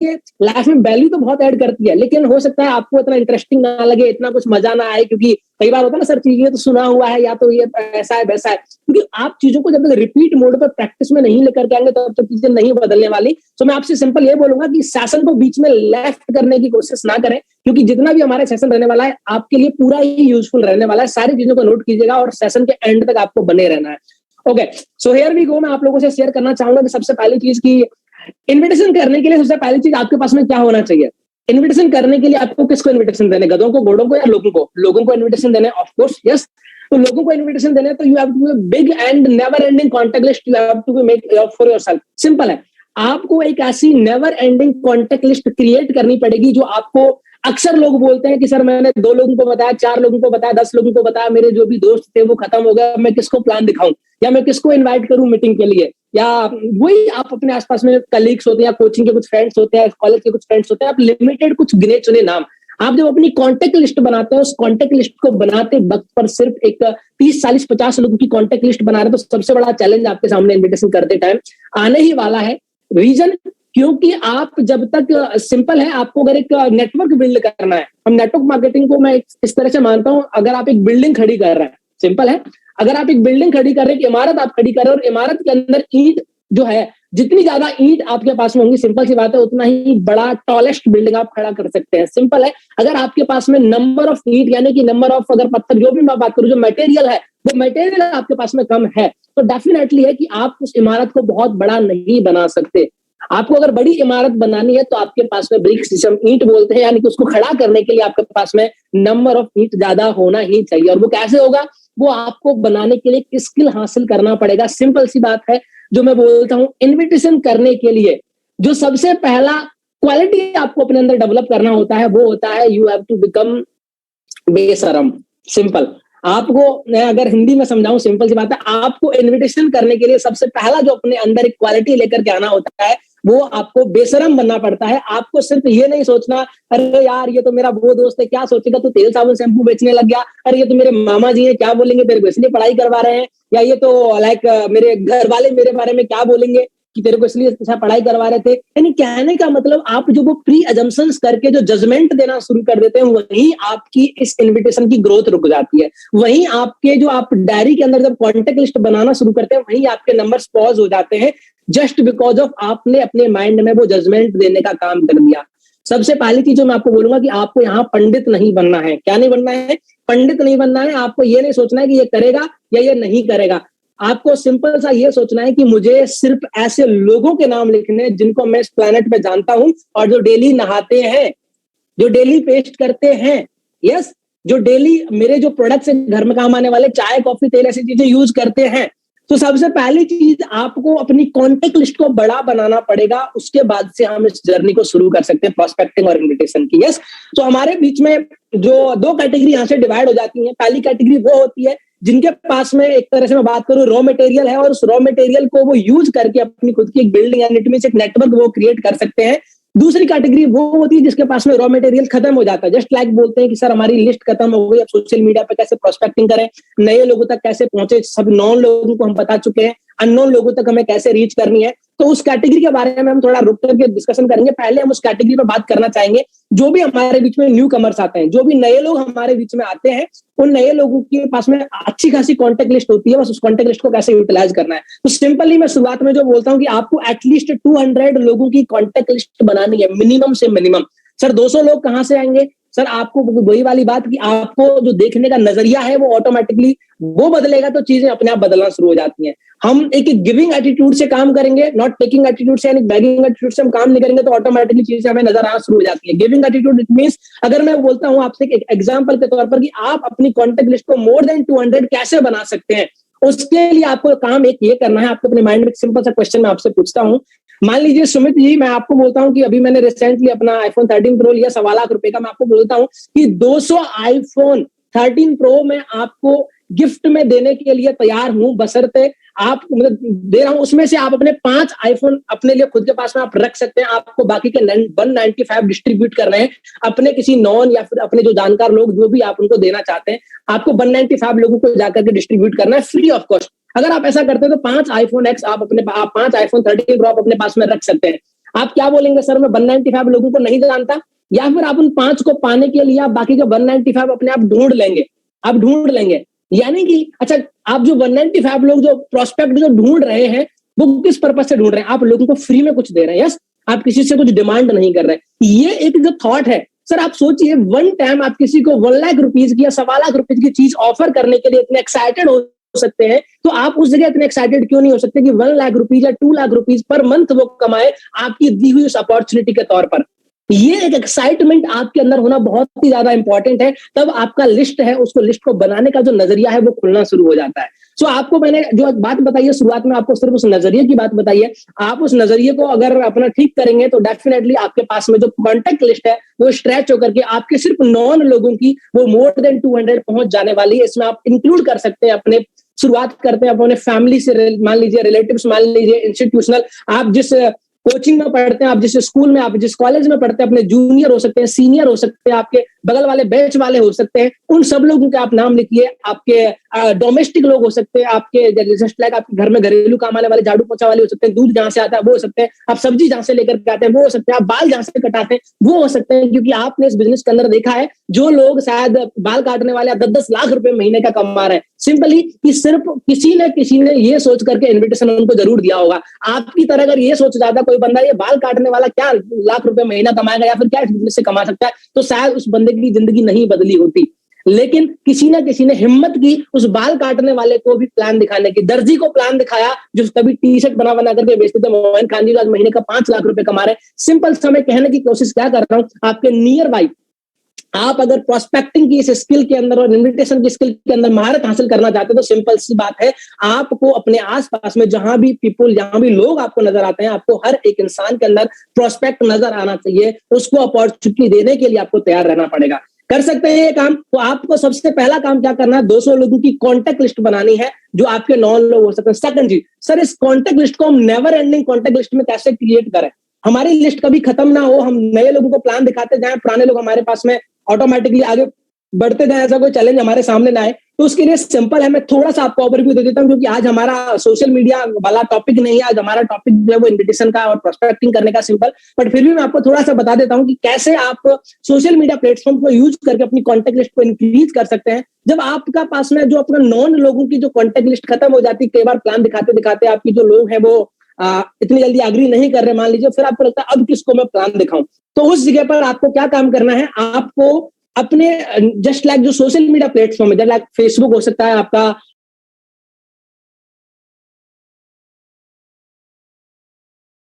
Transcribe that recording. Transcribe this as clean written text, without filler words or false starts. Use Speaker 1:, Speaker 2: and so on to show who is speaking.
Speaker 1: ये लाइफ में वैल्यू तो बहुत ऐड करती है, लेकिन हो सकता है आपको इतना इंटरेस्टिंग ना लगे, इतना कुछ मजा ना आए, क्योंकि कई बार होता है ना सर, चीजें तो सुना हुआ है या तो ये ऐसा है वैसा है, क्योंकि आप चीजों को जब तक रिपीट मोड पर प्रैक्टिस में नहीं लेकर के आएंगे तब तक चीजें नहीं बदलने वाली। तो मैं आपसे सिंपल ये बोलूंगा कि सेशन को बीच में लेफ्ट करने की कोशिश ना करें, क्योंकि जितना भी हमारे सेशन रहने वाला है आपके लिए पूरा ही यूजफुल रहने वाला है। सारी चीजों को नोट कीजिएगा और सेशन के एंड तक आपको बने रहना है। Okay, so here we go. मैं आप लोगों से शेयर करना चाहूंगा कि सबसे पहली चीज की इन्विटेशन करने के लिए सबसे पहली चीज आपके पास में क्या होना चाहिए। इन्विटेशन करने के लिए आपको किसको इन्विटेशन देने, गधों को, घोड़ों को, या लोगों को? लोगों को इन्विटेशन देने, ऑफ कोर्स, यस। तो लोगों को इन्विटेशन देने तो you have to big and never ending contact list you have to make for yourself. Simple है, आपको एक ऐसी never ending contact list create करनी पड़ेगी जो आपको, अक्सर लोग बोलते हैं कि सर मैंने 2 लोगों को बताया, 4 लोगों को बताया, 10 लोगों को बताया, मेरे जो भी दोस्त थे वो खत्म हो गया, मैं किसको प्लान दिखाऊं या मैं किसको इनवाइट करूं मीटिंग के लिए। या वही आप अपने आसपास में कलीग्स होते हैं या कोचिंग के कुछ फ्रेंड्स होते हैं, कॉलेज के कुछ फ्रेंड्स होते हैं, आप लिमिटेड कुछ गिने चुने नाम, आप जब अपनी कॉन्टेक्ट लिस्ट बनाते हैं, उस कॉन्टेक्ट लिस्ट को बनाते वक्त पर सिर्फ एक 30, 40, 50 लोगों की कॉन्टेक्ट लिस्ट बना रहे हैं, तो सबसे बड़ा चैलेंज आपके सामने इन्विटेशन करते टाइम आने ही वाला है। रीजन, क्योंकि आप जब तक, सिंपल है, आपको अगर एक नेटवर्क बिल्ड करना है, हम नेटवर्क मार्केटिंग को मैं इस तरह से मानता हूं, अगर आप एक बिल्डिंग खड़ी कर रहे हैं, सिंपल है, अगर आप एक बिल्डिंग खड़ी कर रहे हैं, इमारत आप खड़ी कर रहे हैं और इमारत के अंदर ईंट जो है, जितनी ज्यादा ईंट आपके पास में होंगी, सिंपल सी बात है, उतना ही बड़ा टॉलेस्ट बिल्डिंग आप खड़ा कर सकते हैं। सिंपल है, अगर आपके पास में नंबर ऑफ ईंट यानी कि नंबर ऑफ अगर पत्थर, जो भी मैं बात करूं, जो मटेरियल है वो मटेरियल आपके पास में कम है, तो डेफिनेटली है कि आप उस इमारत को बहुत बड़ा नहीं बना सकते। आपको अगर बड़ी इमारत बनानी है तो आपके पास में ब्रिक्स, जिसे हम ईंट बोलते हैं, यानी कि उसको खड़ा करने के लिए आपके पास में नंबर ऑफ ईंट ज्यादा होना ही चाहिए। और वो कैसे होगा, वो आपको बनाने के लिए स्किल हासिल करना पड़ेगा। सिंपल सी बात है, जो मैं बोलता हूं, इन्विटेशन करने के लिए जो सबसे पहला क्वालिटी आपको अपने अंदर डेवलप करना होता है वो होता है यू हैव टू बिकम बेशरम। सिंपल, आपको, मैं अगर हिंदी में समझाऊं, सिंपल सी बात है, आपको इन्विटेशन करने के लिए सबसे पहला जो अपने अंदर एक क्वालिटी लेकर के आना होता है वो आपको बेशरम बनना पड़ता है। आपको सिर्फ ये नहीं सोचना, अरे यार ये तो मेरा वो दोस्त है, क्या सोचेगा, तो तेल साबुन शैम्पू बेचने लग गया, अरे ये तो मेरे मामा जी हैं, क्या बोलेंगे, तेरे को इसलिए पढ़ाई करवा रहे हैं, या ये तो लाइक मेरे घर वाले मेरे बारे में क्या बोलेंगे कि तेरे को इसलिए अच्छा पढ़ाई करवा रहे थे। यानी कहने का मतलब, आप जो वो प्री अजम्पशंस करके जो जजमेंट देना शुरू कर देते हैं, वहीं आपकी इस इन्विटेशन की ग्रोथ रुक जाती है। वहीं आपके जो आप डायरी के अंदर जब कॉन्टेक्ट लिस्ट बनाना शुरू करते हैं, वहीं आपके नंबर्स पॉज हो जाते हैं, जस्ट बिकॉज ऑफ आपने अपने माइंड में वो जजमेंट देने का काम कर दिया। सबसे पहली चीज जो मैं आपको बोलूंगा कि आपको यहाँ पंडित नहीं बनना है। क्या नहीं बनना है? पंडित नहीं बनना है। आपको ये नहीं सोचना है कि ये करेगा या ये नहीं करेगा। आपको सिंपल सा ये सोचना है कि मुझे सिर्फ ऐसे लोगों के नाम लिखने हैं जिनको मैं इस प्लेनेट पे जानता हूं, और जो डेली नहाते हैं, जो डेली पेस्ट करते हैं, यस, जो डेली मेरे जो प्रोडक्ट्स हैं घर में काम आने वाले, चाय, कॉफी, तेल, ऐसी चीजें यूज करते हैं। तो सबसे पहली चीज आपको अपनी कॉन्टेक्ट लिस्ट को बड़ा बनाना पड़ेगा। उसके बाद से हम इस जर्नी को शुरू कर सकते हैं प्रोस्पेक्टिंग और इन्विटेशन की। यस, तो हमारे बीच में जो 2 कैटेगरी यहाँ से डिवाइड हो जाती है। पहली कैटेगरी वो होती है जिनके पास में, एक तरह से मैं बात करूं, रॉ मटेरियल है, और उस रॉ मटेरियल को वो यूज करके अपनी खुद की एक बिल्डिंग यानी इट मींस एक नेटवर्क वो क्रिएट कर सकते हैं। दूसरी कैटेगरी वो होती है जिसके पास में रॉ मटेरियल खत्म हो जाता है। जस्ट लाइक बोलते हैं कि सर हमारी लिस्ट खत्म हो गई, अब सोशल मीडिया पे कैसे प्रोस्पेक्टिंग करें, नए लोगों तक कैसे पहुंचे, सब नॉन लोगों को हम बता चुके हैं, अननोन लोगों तक हमें कैसे रीच करनी है। तो उस कैटेगरी के बारे में हम थोड़ा रुक करके डिस्कशन करेंगे। पहले हम उस कैटेगरी पर बात करना चाहेंगे जो भी हमारे बीच में न्यू कमर्स आते हैं, जो भी नए लोग हमारे बीच में आते हैं, उन नए लोगों के पास में अच्छी खासी कॉन्टेक्ट लिस्ट होती है, बस उस कॉन्टेक्ट लिस्ट को कैसे यूटिलाइज करना है। तो सिंपली मैं शुरुआत में जो बोलता हूं कि आपको एटलीस्ट 200 लोगों की कॉन्टेक्ट लिस्ट बनानी है, मिनिमम से मिनिमम। सर 200 लोग कहां से आएंगे? सर आपको वही वाली बात कि आपको जो देखने का नजरिया है वो ऑटोमेटिकली वो बदलेगा, तो चीजें अपने आप बदलना शुरू हो जाती हैं। हम एक गिविंग एटीट्यूड से काम करेंगे, नॉट टेकिंग एटीट्यूड से, यानी बैगिंग एटीट्यूड से हम काम नहीं करेंगे, तो ऑटोमेटिकली चीजें हमें नजर आना शुरू हो जाती है। गिविंग एटीट्यूड इट मींस, अगर मैं बोलता हूं आपसे एक एग्जांपल के तौर पर कि आप अपनी कॉन्टेक्ट लिस्ट को मोर देन 200 कैसे बना सकते हैं, उसके लिए आपको काम एक ये करना है। आपको अपने माइंड में सिंपल सा क्वेश्चन मैं आपसे पूछता हूं। मान लीजिए सुमित जी, मैं आपको बोलता हूं कि अभी मैंने रिसेंटली अपना iPhone 13 Pro लिया 1.25 लाख रुपए का। मैं आपको बोलता हूं कि 200 iPhone 13 Pro मैं आपको गिफ्ट में देने के लिए तैयार हूं, बशर्ते आप, मतलब दे रहा हूं, उसमें से आप अपने 5 iPhone अपने लिए खुद के पास में आप रख सकते हैं। आपको बाकी के 195 डिस्ट्रीब्यूट करने हैं अपने किसी नॉन या फिर अपने जो जानकार लोग जो भी आप उनको देना चाहते हैं। आपको 195 लोगों को जाकर के डिस्ट्रीब्यूट करना है फ्री ऑफ कॉस्ट। अगर आप ऐसा करते हैं तो 5 iPhone X आप 5 iPhone 13 Pro आप अपने पास में रख सकते हैं। आप क्या बोलेंगे, सर मैं 195 लोगों को नहीं जानता, या फिर आप उन 5 को पाने के लिए आप बाकी के 195 अपने आप ढूंढ लेंगे, आप ढूंढ लेंगे। यानी कि अच्छा, आप जो 195 लोग जो प्रोस्पेक्ट जो ढूंढ रहे हैं, वो किस पर्पज से ढूंढ रहे हैं? आप लोगों को फ्री में कुछ दे रहे हैं, यस, आप किसी से कुछ डिमांड नहीं कर रहे। ये एक जो थॉट है सर, आप सोचिए, वन टाइम आप किसी को 1 लाख रुपीज की या 1.25 लाख रुपीज की चीज ऑफर करने के लिए इतने एक्साइटेड हो सकते हैं, तो आप उस जगह इतने एक्साइटेड क्यों नहीं हो सकते कि 1 लाख रुपीज या 2 लाख रुपीज पर मंथ वो कमाए आपकी दी हुई उस अपॉर्चुनिटी के तौर पर। ये एक एक्साइटमेंट आपके अंदर होना बहुत ही ज्यादा इंपॉर्टेंट है। तब आपका लिस्ट है, उसको लिस्ट को बनाने का जो नजरिया है वो खुलना शुरू हो जाता है। सो आपको मैंने जो बात बताई है शुरुआत में, आपको सिर्फ उस नजरिए की बात बताई है। आप उस नजरिए को अगर अपना ठीक करेंगे तो डेफिनेटली आपके पास में जो कॉन्टेक्ट लिस्ट है वो स्ट्रेच होकर के आपके सिर्फ 9 लोगों की वो मोर देन 200 पहुंच जाने वाली है। इसमें आप इंक्लूड कर सकते हैं अपने, शुरुआत करते हैं अपने फैमिली से, मान लीजिए रिलेटिव्स, मान लीजिए इंस्टीट्यूशनल, आप जिस कोचिंग में पढ़ते हैं, आप जिस स्कूल में, आप जिस कॉलेज में पढ़ते हैं, अपने जूनियर हो सकते हैं, सीनियर हो सकते हैं, आपके बगल वाले बेंच वाले हो सकते हैं, उन सब लोगों के आप नाम लिखिए। आपके डोमेस्टिक लोग हो सकते हैं, आपके जस्ट लाइक आपके घर में घरेलू काम आने वाले झाड़ू पोछा वाले हो सकते हैं, दूध जहां से आता है वो हो सकते हैं, आप सब्जी जहां से लेकर के आते हैं वो हो सकते हैं, आप बाल जहां से कटाते हैं वो हो सकते हैं। क्योंकि आपने इस बिजनेस के अंदर देखा है जो लोग शायद बाल काटने वाले 10-10 लाख रुपए महीने का कमा रहे हैं, सिंपली कि सिर्फ किसी ने ये सोच करके इन्विटेशन उनको जरूर दिया होगा। आपकी तरह अगर ये सोच जाता कोई बंदा ये बाल काटने वाला क्या लाख रुपए महीना कमाएगा या फिर क्या इस बिजनेस से कमा सकता है, तो शायद उस बंदे की जिंदगी नहीं बदली होती। लेकिन किसी ने हिम्मत की उस बाल काटने वाले को भी प्लान दिखाने की, दर्जी को प्लान दिखाया जो तभी टी शर्ट बना बना करके बेचते थे, मोइन खान जी आज महीने का 5 लाख रुपए कमा रहे हैं। सिंपल समय कहने की कोशिश क्या कर रहा हूं, आपके नियर बाई आप अगर प्रोस्पेक्टिंग की इस स्किल के अंदर और इन्विटेशन की स्किल के अंदर महारत हासिल करना चाहते हैं, तो सिंपल सी बात है, आपको अपने आसपास में जहां भी पीपल, जहां भी लोग आपको नजर आते हैं, आपको हर एक इंसान के अंदर प्रोस्पेक्ट नजर आना चाहिए। उसको अपॉर्चुनिटी देने के लिए आपको तैयार रहना पड़ेगा। कर सकते हैं ये काम, तो आपको सबसे पहला काम क्या करना है, 200 लोगों की कॉन्टेक्ट लिस्ट बनानी है जो आपके नॉन लोग हो सकते हैं। सेकंड जी, सर इस कॉन्टेक्ट लिस्ट को हम नेवर एंडिंग कॉन्टेक्ट लिस्ट में कैसे क्रिएट करें, हमारी लिस्ट कभी खत्म ना हो, हम नए लोगों को प्लान दिखाते जाएं, पुराने लोग हमारे पास में ऑटोमेटिकली आगे बढ़ते जाए, ऐसा कोई चैलेंज हमारे सामने ना आए। तो उसके लिए सिंपल है, मैं थोड़ा सा आपको ओवरव्यू दे देता हूं, क्योंकि आज हमारा सोशल मीडिया वाला टॉपिक नहीं है, आज हमारा टॉपिक जो है वो इन्विटेशन का और प्रोस्पेक्टिंग करने का सिंपल, बट फिर भी मैं आपको थोड़ा सा बता देता हूं कि कैसे आप सोशल मीडिया प्लेटफॉर्म को यूज करके अपनी कॉन्टेक्ट लिस्ट को इंक्रीज कर सकते हैं। जब आपका पास में जो अपना नॉन लोगों की जो कॉन्टेक्ट लिस्ट खत्म हो जाती है, कई बार प्लान दिखाते दिखाते आपकी जो लोग हैं वो इतनी जल्दी एग्री नहीं कर रहे, मान लीजिए, फिर आपको लगता है अब किसको मैं प्लान दिखाऊं, तो उस जगह पर आपको क्या काम करना है, आपको अपने जस्ट लाइक जो सोशल मीडिया प्लेटफॉर्म है, जस्ट लाइक फेसबुक हो सकता है आपका,